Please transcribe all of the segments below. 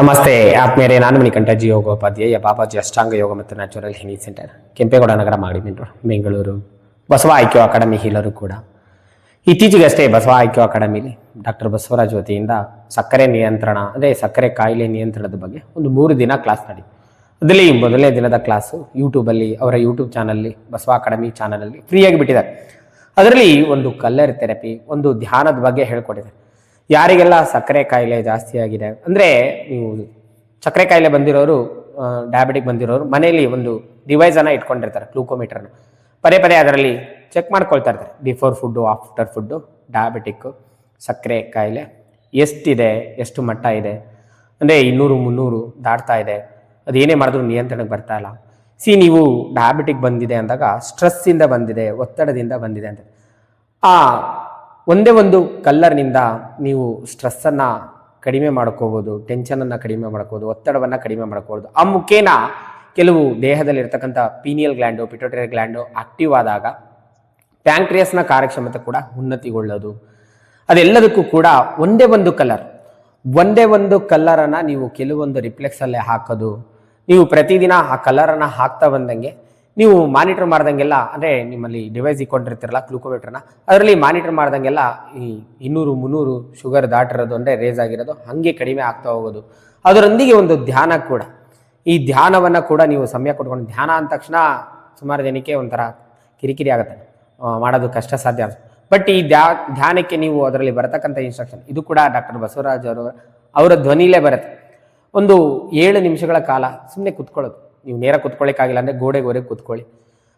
ನಮಸ್ತೆ ಆತ್ಮೀಯರೇ, ನಾನು ಮಣಿಕಂಠ ಜಿ ಯೋಗೋಪಾಧ್ಯಾಯ ಬಾಬಾಜಿ ಅಷ್ಟಾಂಗ ಯೋಗ ಮತ್ತು ನ್ಯಾಚುರಲ್ ಹೆಲ್ತ್ ಸೆಂಟರ್, ಕೆಂಪೇಗೌಡ ನಗರ, ಮಾಡಿದ್ರು ಬೆಂಗಳೂರು. ಬಸವ ಐಕ್ಯೋ ಅಕಾಡೆಮಿ ಹೀಲರು ಕೂಡ ಇತ್ತೀಚೆಗಷ್ಟೇ ಬಸವ ಐಕ್ಯೋ ಅಕಾಡೆಮಿಲಿ ಡಾಕ್ಟರ್ ಬಸವರಾಜ್ ವತಿಯಿಂದ ಸಕ್ಕರೆ ನಿಯಂತ್ರಣ, ಅಂದರೆ ಸಕ್ಕರೆ ಕಾಯಿಲೆ ನಿಯಂತ್ರಣದ ಬಗ್ಗೆ ಒಂದು 3 ದಿನ ಕ್ಲಾಸ್ ನಡೀತು. ಅದರಲ್ಲಿ ಮೊದಲನೇ ದಿನದ ಕ್ಲಾಸು ಯೂಟ್ಯೂಬಲ್ಲಿ, ಅವರ ಯೂಟ್ಯೂಬ್ ಚಾನಲ್ಲಿ, ಬಸವ ಅಕಾಡೆಮಿ ಚಾನಲಲ್ಲಿ ಫ್ರೀಯಾಗಿ ಬಿಟ್ಟಿದ್ದಾರೆ. ಅದರಲ್ಲಿ ಒಂದು ಕಲ್ಲರ್ ಥೆರಪಿ, ಒಂದು ಧ್ಯಾನದ ಬಗ್ಗೆ ಹೇಳ್ಕೊಟ್ಟಿದ್ದಾರೆ. ಯಾರಿಗೆಲ್ಲ ಸಕ್ಕರೆ ಕಾಯಿಲೆ ಜಾಸ್ತಿ ಆಗಿದೆ, ಅಂದರೆ ನೀವು ಸಕ್ಕರೆ ಕಾಯಿಲೆ ಬಂದಿರೋರು, ಡಯಾಬಿಟಿಕ್ ಬಂದಿರೋರು ಮನೆಯಲ್ಲಿ ಒಂದು ಡಿವೈಸನ್ನು ಇಟ್ಕೊಂಡಿರ್ತಾರೆ, ಗ್ಲೂಕೋಮೀಟರ್ನ. ಪದೇ ಪದೇ ಅದರಲ್ಲಿ ಚೆಕ್ ಮಾಡ್ಕೊಳ್ತಾ ಇರ್ತಾರೆ, before food, after food, diabetic, ಸಕ್ಕರೆ ಕಾಯಿಲೆ ಎಷ್ಟಿದೆ, ಎಷ್ಟು ಮಟ್ಟ ಇದೆ, ಅಂದರೆ 200-300 ದಾಟ್ತಾ ಇದೆ, ಅದೇನೇ ಮಾಡಿದ್ರು ನಿಯಂತ್ರಣಕ್ಕೆ ಬರ್ತಾ ಇಲ್ಲ. ನೀವು ಡಯಾಬಿಟಿಕ್ ಬಂದಿದೆ ಅಂದಾಗ ಸ್ಟ್ರೆಸ್ಸಿಂದ ಬಂದಿದೆ, ಒತ್ತಡದಿಂದ ಬಂದಿದೆ ಅಂತ. ಆ ಒಂದೇ ಒಂದು ಕಲ್ಲರ್ನಿಂದ ನೀವು ಸ್ಟ್ರೆಸ್ಸನ್ನು ಕಡಿಮೆ ಮಾಡ್ಕೋಬೋದು, ಟೆನ್ಷನನ್ನು ಕಡಿಮೆ ಮಾಡ್ಕೋಬೋದು, ಒತ್ತಡವನ್ನು ಕಡಿಮೆ ಮಾಡ್ಕೋಬೋದು. ಆ ಮುಖೇನ ಕೆಲವು ದೇಹದಲ್ಲಿರ್ತಕ್ಕಂಥ pineal gland, pituitary gland active ಆದಾಗ ಪ್ಯಾಂಕ್ರಿಯಸ್ನ ಕಾರ್ಯಕ್ಷಮತೆ ಕೂಡ ಉನ್ನತಿಗೊಳ್ಳೋದು. ಅದೆಲ್ಲದಕ್ಕೂ ಕೂಡ ಒಂದೇ ಒಂದು ಕಲ್ಲರನ್ನು ನೀವು ಕೆಲವೊಂದು ರಿಫ್ಲೆಕ್ಸಲ್ಲೇ ಹಾಕೋದು. ನೀವು ಪ್ರತಿದಿನ ಆ ಕಲ್ಲರನ್ನು ಹಾಕ್ತಾ ಬಂದಂಗೆ ನೀವು ಮಾನಿಟರ್ ಮಾಡ್ದಂಗೆಲ್ಲ, ಅಂದರೆ ನಿಮ್ಮಲ್ಲಿ ಡಿವೈಸ್ ಇಟ್ಕೊಂಡಿರ್ತಿರಲ್ಲ ಗ್ಲೂಕೋಮೀಟರ್ನ, ಅದರಲ್ಲಿ ಮಾನಿಟರ್ ಮಾಡ್ದಂಗೆಲ್ಲ ಈ 200-300 ಶುಗರ್ ದಾಟಿರೋದು, ಅಂದರೆ ರೇಸ್ ಆಗಿರೋದು ಹಾಗೆ ಕಡಿಮೆ ಆಗ್ತಾ ಹೋಗೋದು. ಅದರೊಂದಿಗೆ ಒಂದು ಧ್ಯಾನ ಕೂಡ, ಈ ಧ್ಯಾನವನ್ನು ಕೂಡ ನೀವು ಸಮಯ ಕೊಟ್ಕೊಂಡು, ಧ್ಯಾನ ಅಂದ ತಕ್ಷಣ ಸುಮಾರು ಜನಕ್ಕೆ ಒಂಥರ ಕಿರಿಕಿರಿ ಆಗುತ್ತೆ, ಮಾಡೋದು ಕಷ್ಟ ಸಾಧ್ಯ. ಬಟ್ ಈ ಧ್ಯಾನಕ್ಕೆ ನೀವು ಅದರಲ್ಲಿ ಬರತಕ್ಕಂಥ ಇನ್ಸ್ಟ್ರಕ್ಷನ್, ಇದು ಕೂಡ ಡಾಕ್ಟರ್ ಬಸವರಾಜ್ ಅವರ ಧ್ವನಿಲೇ ಬರುತ್ತೆ. ಒಂದು 7 ನಿಮಿಷಗಳ ಕಾಲ ಸುಮ್ಮನೆ ಕುತ್ಕೊಳ್ಳೋದು. ನೀವು ನೇರ ಕುತ್ಕೊಳ್ಳಿಕ್ಕಾಗಿಲ್ಲ ಅಂದರೆ ಗೋಡೆಗೆ ಕುತ್ಕೊಳ್ಳಿ.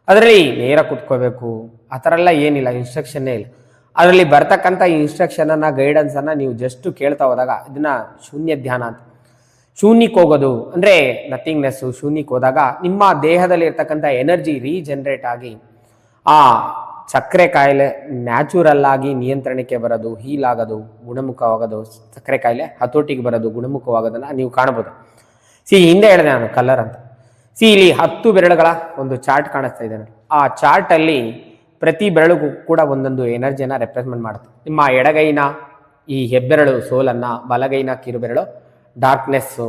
ಅದರಲ್ಲಿ ನೇರ ಕುತ್ಕೋಬೇಕು ಆ ಥರ ಎಲ್ಲ ಏನಿಲ್ಲ, ಇನ್ಸ್ಟ್ರಕ್ಷನ್ನೇ ಇಲ್ಲ. ಅದರಲ್ಲಿ ಬರ್ತಕ್ಕಂಥ ಇನ್ಸ್ಟ್ರಕ್ಷನನ್ನು, ಗೈಡೆನ್ಸನ್ನು ನೀವು ಜಸ್ಟ್ ಕೇಳ್ತಾ ಹೋದಾಗ ಇದನ್ನು ಶೂನ್ಯ ಧ್ಯಾನ ಅಂತ. ಶೂನ್ಯಕ್ಕೆ ಹೋಗೋದು ಅಂದರೆ ನಥಿಂಗ್ನೆಸ್ಸು. ಶೂನ್ಯಕ್ಕೆ ಹೋದಾಗ ನಿಮ್ಮ ದೇಹದಲ್ಲಿ ಇರ್ತಕ್ಕಂಥ ಎನರ್ಜಿ ರೀಜನ್ರೇಟ್ ಆಗಿ ಆ ಸಕ್ಕರೆ ಕಾಯಿಲೆ ನ್ಯಾಚುರಲ್ ಆಗಿ ನಿಯಂತ್ರಣಕ್ಕೆ ಬರೋದು, ಹೀಲ್ ಆಗೋದು, ಗುಣಮುಖವಾಗೋದು, ಸಕ್ಕರೆ ಕಾಯಿಲೆ ಹತೋಟಿಗೆ ಬರೋದು, ಗುಣಮುಖವಾಗೋದನ್ನು ನೀವು ಕಾಣ್ಬೋದು. ಹಿಂದೆ ಹೇಳಿದೆ ನಾನು ಕಲ್ಲರ್ ಅಂತ. ಇಲ್ಲಿ 10 ಬೆರಳುಗಳ ಒಂದು ಚಾರ್ಟ್ ಕಾಣಿಸ್ತಾ ಇದೆ ನೋಡಿ. ಆ ಚಾರ್ಟಲ್ಲಿ ಪ್ರತಿ ಬೆರಳಿಗೂ ಕೂಡ ಒಂದೊಂದು ಎನರ್ಜಿಯನ್ನು ರೆಪ್ರೆಸೆಂಟ್ ಮಾಡುತ್ತೆ. ನಿಮ್ಮ ಎಡಗೈನ ಈ ಹೆಬ್ಬೆರಳು ಸೋಲನ್ನು, ಬಲಗೈನ ಕಿರುಬೆರಳು ಡಾರ್ಕ್ನೆಸ್ಸು,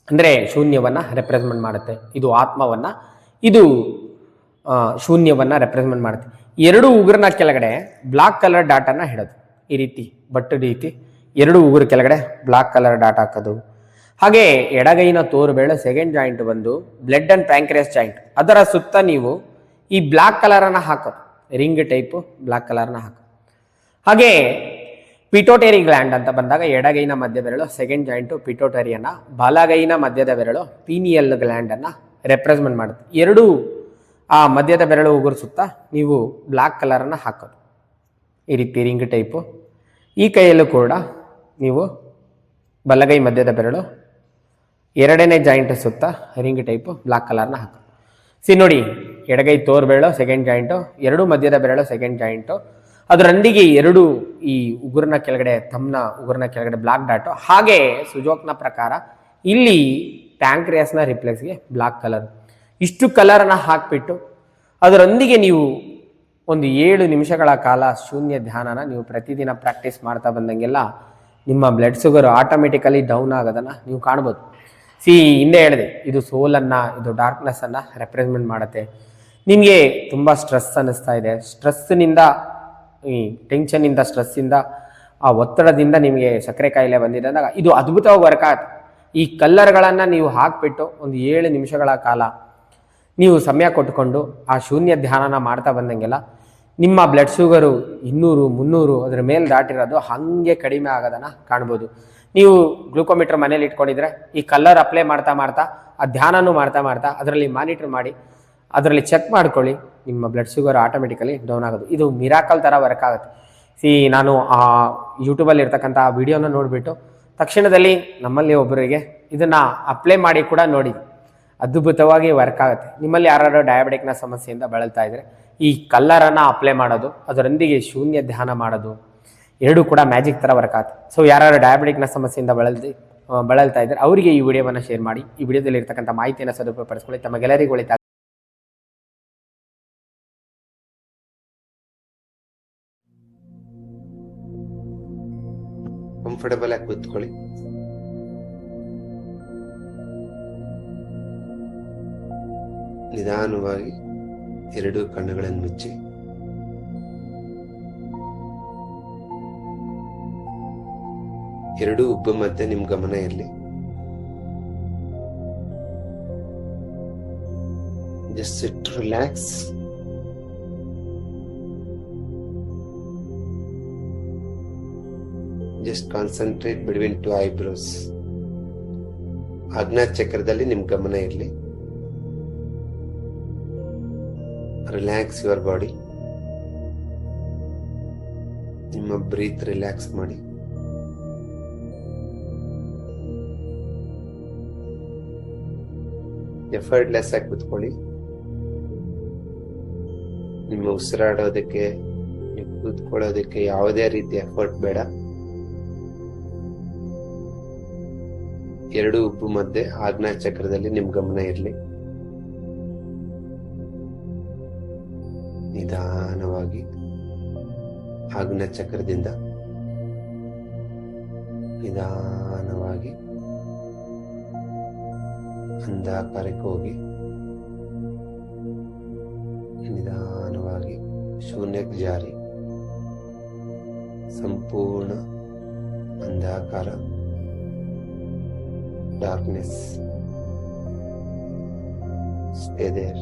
ಅಂದರೆ ಶೂನ್ಯವನ್ನು ರೆಪ್ರೆಸೆಂಟ್ ಮಾಡುತ್ತೆ. ಇದು ಆತ್ಮವನ್ನು, ಇದು ಶೂನ್ಯವನ್ನು ರೆಪ್ರೆಸೆಂಟ್ ಮಾಡುತ್ತೆ. 2 ಉಗುರಿನ ಕೆಳಗಡೆ ಬ್ಲಾಕ್ ಕಲರ್ ಡಾಟನ್ನು ಹಿಡೋದು, ಈ ರೀತಿ ಬಟ್ಟು ರೀತಿ 2 ಉಗುರು ಕೆಳಗಡೆ ಬ್ಲಾಕ್ ಕಲರ್ ಡಾಟ್ ಹಾಕೋದು. ಹಾಗೆ ಎಡಗೈನ ತೋರು ಬೆರಳು ಸೆಕೆಂಡ್ ಜಾಯಿಂಟ್ ಬಂದು ಬ್ಲಡ್ ಅಂಡ್ ಪ್ಯಾಂಕ್ರಿಯಸ್ ಜಾಯಿಂಟ್, ಅದರ ಸುತ್ತ ನೀವು ಈ ಬ್ಲಾಕ್ ಕಲರನ್ನು ಹಾಕೋದು, ರಿಂಗ್ ಟೈಪು ಬ್ಲಾಕ್ ಕಲರ್ನ ಹಾಕೋದು. ಹಾಗೆ ಪಿಟೋಟರಿ ಗ್ಲ್ಯಾಂಡ್ ಅಂತ ಬಂದಾಗ ಎಡಗೈನ ಮಧ್ಯ ಬೆರಳು ಸೆಕೆಂಡ್ ಜಾಯಿಂಟು ಪಿಟೋಟರಿಯನ್ನು, ಬಲಗೈನ ಮಧ್ಯದ ಬೆರಳು ಪೀನಿಯಲ್ ಗ್ಲ್ಯಾಂಡನ್ನು ರೆಪ್ರೆಸೆಂಟ್ ಮಾಡುತ್ತೆ. 2 ಆ ಮಧ್ಯದ ಬೆರಳು ಉಗುರು ಸುತ್ತ ನೀವು ಬ್ಲಾಕ್ ಕಲರನ್ನು ಹಾಕೋದು, ಈ ರೀತಿ ರಿಂಗ್ ಟೈಪು. ಈ ಕೈಯಲ್ಲೂ ಕೂಡ ನೀವು ಬಲಗೈ ಮಧ್ಯದ ಬೆರಳು 2ನೇ ಜಾಯಿಂಟ್ ಸುತ್ತ ರಿಂಗ್ ಟೈಪು ಬ್ಲಾಕ್ ಕಲರ್ನ ಹಾಕೋದು. ನೋಡಿ, ಎಡಗೈ ತೋರ್ ಬೆರಳು ಸೆಕೆಂಡ್ ಜಾಯಿಂಟು, 2 ಮಧ್ಯದ ಬೆರಳು ಸೆಕೆಂಡ್ ಜಾಯಿಂಟು, ಅದರೊಂದಿಗೆ 2 ಈ ಉಗುರಿನ ಕೆಳಗಡೆ, ತಮ್ನ ಉಗುರಿನ ಕೆಳಗಡೆ ಬ್ಲಾಕ್ ಡಾಟು. ಹಾಗೆ ಸುಜೋಕ್ನ ಪ್ರಕಾರ ಇಲ್ಲಿ ಪ್ಯಾಂಕ್ರಿಯಾಸ್ನ ರಿಫ್ಲೆಕ್ಸ್ಗೆ ಬ್ಲಾಕ್ ಕಲರ್. ಇಷ್ಟು ಕಲರನ್ನು ಹಾಕಿಬಿಟ್ಟು ಅದರೊಂದಿಗೆ ನೀವು ಒಂದು 7 ನಿಮಿಷಗಳ ಕಾಲ ಶೂನ್ಯ ಧ್ಯಾನನ ನೀವು ಪ್ರತಿದಿನ ಪ್ರಾಕ್ಟೀಸ್ ಮಾಡ್ತಾ ಬಂದಂಗೆಲ್ಲ ನಿಮ್ಮ ಬ್ಲಡ್ ಶುಗರ್ ಆಟೋಮೆಟಿಕಲಿ ಡೌನ್ ಆಗೋದನ್ನು ನೀವು ಕಾಣ್ಬೋದು. ಹಿಂದೆ ಹೇಳಿದೆ, ಇದು ಸೋಲನ್ನು, ಇದು ಡಾರ್ಕ್ನೆಸ್ಸನ್ನು ರೆಪ್ರೆಸೆಂಟ್ ಮಾಡುತ್ತೆ. ನಿಮಗೆ ತುಂಬ ಸ್ಟ್ರೆಸ್ ಅನ್ನಿಸ್ತಾ ಇದೆ, ಸ್ಟ್ರೆಸ್ಸಿನಿಂದ, ಈ ಟೆನ್ಷನ್ನಿಂದ, ಸ್ಟ್ರೆಸ್ಸಿಂದ, ಆ ಒತ್ತಡದಿಂದ ನಿಮಗೆ ಸಕ್ಕರೆ ಕಾಯಿಲೆ ಬಂದಿದೆ ಅಂದಾಗ ಇದು ಅದ್ಭುತವಾಗಿ ವರ್ಕ್ ಆಗುತ್ತೆ. ಈ ಕಲ್ಲರ್ಗಳನ್ನು ನೀವು ಹಾಕಿಬಿಟ್ಟು ಒಂದು 7 ನಿಮಿಷಗಳ ಕಾಲ ನೀವು ಸಮಯ ಕೊಟ್ಟುಕೊಂಡು ಆ ಶೂನ್ಯ ಧ್ಯಾನನ ಮಾಡ್ತಾ ಬಂದಂಗೆಲ್ಲ ನಿಮ್ಮ ಬ್ಲಡ್ ಶುಗರು 200-300 ಅದರ ಮೇಲೆ ದಾಟಿರೋದು ಹಾಗೆ ಕಡಿಮೆ ಆಗೋದನ್ನು ಕಾಣ್ಬೋದು. ನೀವು ಗ್ಲೂಕೋಮೀಟರ್ ಮನೇಲಿ ಇಟ್ಕೊಂಡಿದ್ರೆ ಈ ಕಲ್ಲರ್ ಅಪ್ಲೈ ಮಾಡ್ತಾ ಮಾಡ್ತಾ, ಆ ಧ್ಯಾನನೂ ಮಾಡ್ತಾ ಮಾಡ್ತಾ ಅದರಲ್ಲಿ ಮಾನಿಟರ್ ಮಾಡಿ ಅದರಲ್ಲಿ ಚೆಕ್ ಮಾಡ್ಕೊಳ್ಳಿ, ನಿಮ್ಮ ಬ್ಲಡ್ ಶುಗರ್ ಆಟೋಮೆಟಿಕಲಿ ಡೌನ್ ಆಗೋದು. ಇದು ಮಿರಾಕಲ್ ಥರ ವರ್ಕ್ ಆಗುತ್ತೆ. ನಾನು ಆ ಯೂಟ್ಯೂಬಲ್ಲಿ ಇರ್ತಕ್ಕಂಥ ಆ ವಿಡಿಯೋನ ನೋಡಿಬಿಟ್ಟು ತಕ್ಷಣದಲ್ಲಿ ನಮ್ಮಲ್ಲಿ ಒಬ್ಬರಿಗೆ ಇದನ್ನು ಅಪ್ಲೈ ಮಾಡಿ ಕೂಡ ನೋಡಿ, ಅದ್ಭುತವಾಗಿ ವರ್ಕ್ ಆಗುತ್ತೆ. ನಿಮ್ಮಲ್ಲಿ ಯಾರು ಡಯಾಬಿಟಿಕ್ನ ಸಮಸ್ಯೆಯಿಂದ ಬಳಲ್ತಾ ಇದ್ರೆ ಈ ಕಲ್ಲರನ್ನು ಅಪ್ಲೈ ಮಾಡೋದು, ಅದರೊಂದಿಗೆ ಶೂನ್ಯ ಧ್ಯಾನ ಮಾಡೋದು, 2 ಕೂಡ ಮ್ಯಾಜಿಕ್ ಥರ ವರ್ಕ್ ಆಗುತ್ತೆ. ಯಾರು ಡಯಾಬಿಟಿಕ್ನ ಸಮಸ್ಯೆಯಿಂದ ಬಳಲ್ತಾ ಇದ್ದಾರೆ ಅವರಿಗೆ ಈ ವಿಡಿಯೋವನ್ನು ಶೇರ್ ಮಾಡಿ. ಈ ವಿಡಿಯೋದಲ್ಲಿ ಇರ್ತಕ್ಕಂಥ ಮಾಹಿತಿಯನ್ನು ಸದುಪಯೋಗ ಪಡಿಸ್ಕೊಳ್ಳಿ. ತಮಗೆಲ್ಲರಿಗೂ ಒಳಿತಾಗಲಿ. ಕಂಫರ್ಟಬಲ್ ಆಗಿ ಕೂತ್ಕೊಳ್ಳಿ. ನಿಧಾನವಾಗಿ ಎರಡೂ ಕಣ್ಣುಗಳನ್ನು ಮುಚ್ಚಿ ಎರಡೂ ಉಬ್ಬು ಮಧ್ಯೆ ನಿಮ್ಮ ಗಮನ ಇರಲಿ. Just sit, relax. Just concentrate between two eyebrows. ಆಜ್ಞಾ ಚಕ್ರದಲ್ಲಿ ನಿಮ್ ಗಮನ ಇರಲಿ. Relax your body. ನಿಮ್ಮ ಬ್ರೀತ್ ರಿಲ್ಯಾಕ್ಸ್ ಮಾಡಿ. ಎಫರ್ಟ್ಲೆಸ್ ಆಗಿ ಕೂತ್ಕೊಳ್ಳಿ. ನಿಮ್ಮ ಉಸಿರಾಡೋದಕ್ಕೆ, ನೀವು ಕೂತ್ಕೊಳ್ಳೋದಕ್ಕೆ ಯಾವುದೇ ರೀತಿ ಎಫರ್ಟ್ ಬೇಡ. ಎರಡು ಉಬ್ಬು ಮಧ್ಯೆ ಆಜ್ಞಾ ಚಕ್ರದಲ್ಲಿ ನಿಮ್ ಗಮನ ಇರಲಿ. ನಿಧಾನವಾಗಿ ಆಜ್ಞಾ ಚಕ್ರದಿಂದ ನಿಧಾನವಾಗಿ ಅಂಧಾಕಾರಕ್ಕೆ ಹೋಗಿ ನಿಧಾನವಾಗಿ ಶೂನ್ಯಕ್ಕೆ ಜಾರಿ. ಸಂಪೂರ್ಣ ಅಂಧಾಕಾರ, darkness. Stay there.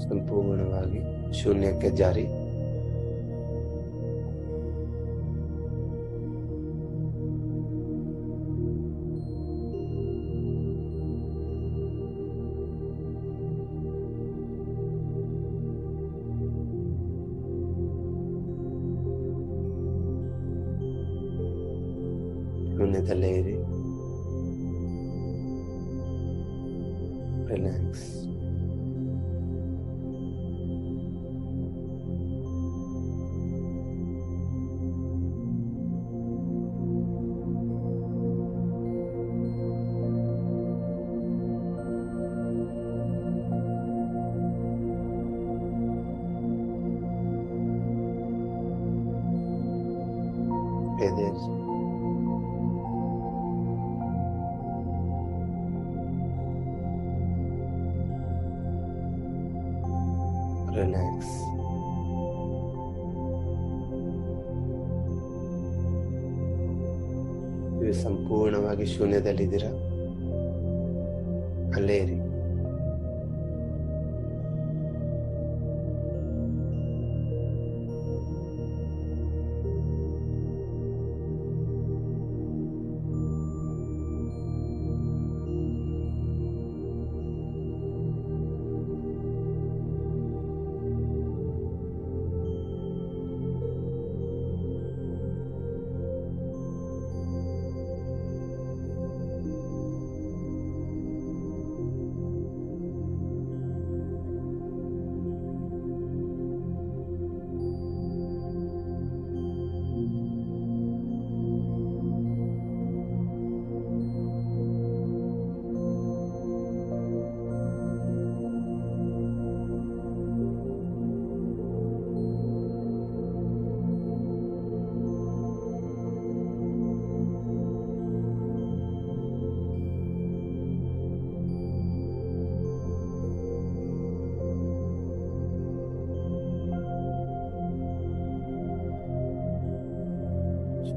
ಸಂಪೂರ್ಣವಾಗಿ ಶೂನ್ಯಕ್ಕೆ ಜಾರಿ. ಶೂನ್ಯದಲ್ಲೇ ಇರಿ. ರಿಲ್ಯಾಕ್ಸ್. Stay there. Relax. ನೀವು ಸಂಪೂರ್ಣವಾಗಿ ಶೂನ್ಯದಲ್ಲಿದ್ದೀರಾ, ಅಲ್ಲೇ ಇರಿ.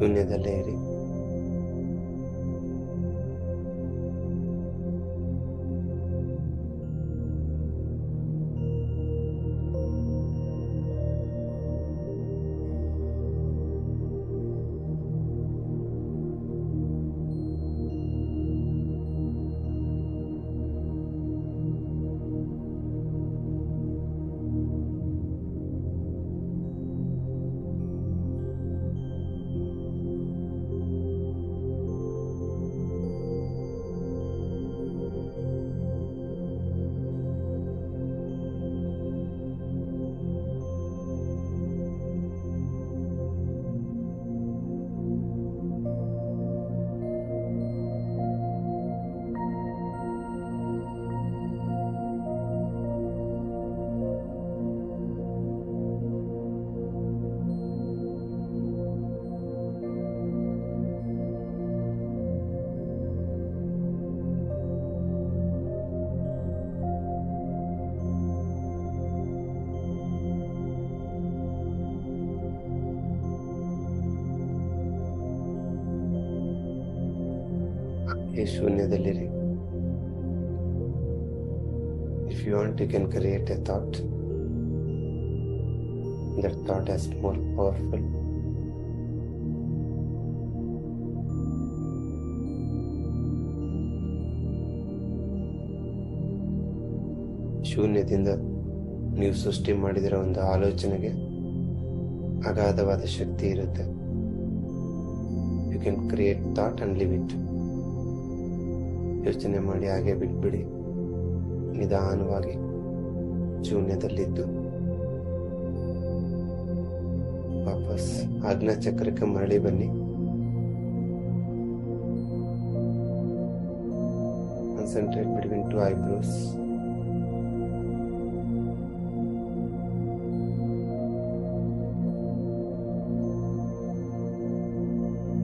ಶೂನ್ಯದಲ್ಲೇ ಇರಿ. ಶೂನ್ಯದಲ್ಲಿರಿ. If you want you can create a thought. That thought is more powerful. ಶೂನ್ಯದಿಂದ ನೀವು ಸೃಷ್ಟಿ ಮಾಡಿದಿರೋ ಒಂದು ಆಲೋಚನೆಗೆ ಅಗಾಧವಾದ ಶಕ್ತಿ ಇರುತ್ತೆ. You can create thought and live it. ಯೋಚನೆ ಮಾಡಿ ಹಾಗೆ ಬಿಟ್ಬಿಡಿ. ನಿಧಾನವಾಗಿ ಶೂನ್ಯದಲ್ಲಿದ್ದು ವಾಪಸ್ ಆಜ್ಞಾ ಚಕ್ರಕ್ಕೆ ಮರಳಿ ಬನ್ನಿ. Concentrate between two eyebrows.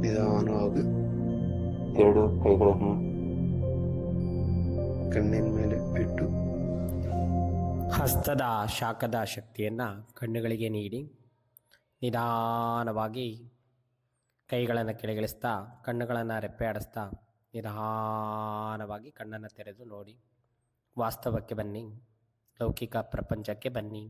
ನಿಧಾನವಾಗಿ ಎರಡು ಕೈಗಳನ್ನು ಕಣ್ಣಿನ ಮೇಲೆ ಬಿಟ್ಟು ಹಸ್ತದ ಶಾಖದ ಶಕ್ತಿಯನ್ನು ಕಣ್ಣುಗಳಿಗೆ ನೀಡಿ ನಿಧಾನವಾಗಿ ಕೈಗಳನ್ನು ಕೆಳಗಿಳಿಸ್ತಾ ಕಣ್ಣುಗಳನ್ನು ರೆಪ್ಪೆ ಆಡಿಸ್ತಾ ನಿಧಾನವಾಗಿ ಕಣ್ಣನ್ನು ತೆರೆದು ನೋಡಿ. ವಾಸ್ತವಕ್ಕೆ ಬನ್ನಿ, ಲೌಕಿಕ ಪ್ರಪಂಚಕ್ಕೆ ಬನ್ನಿ.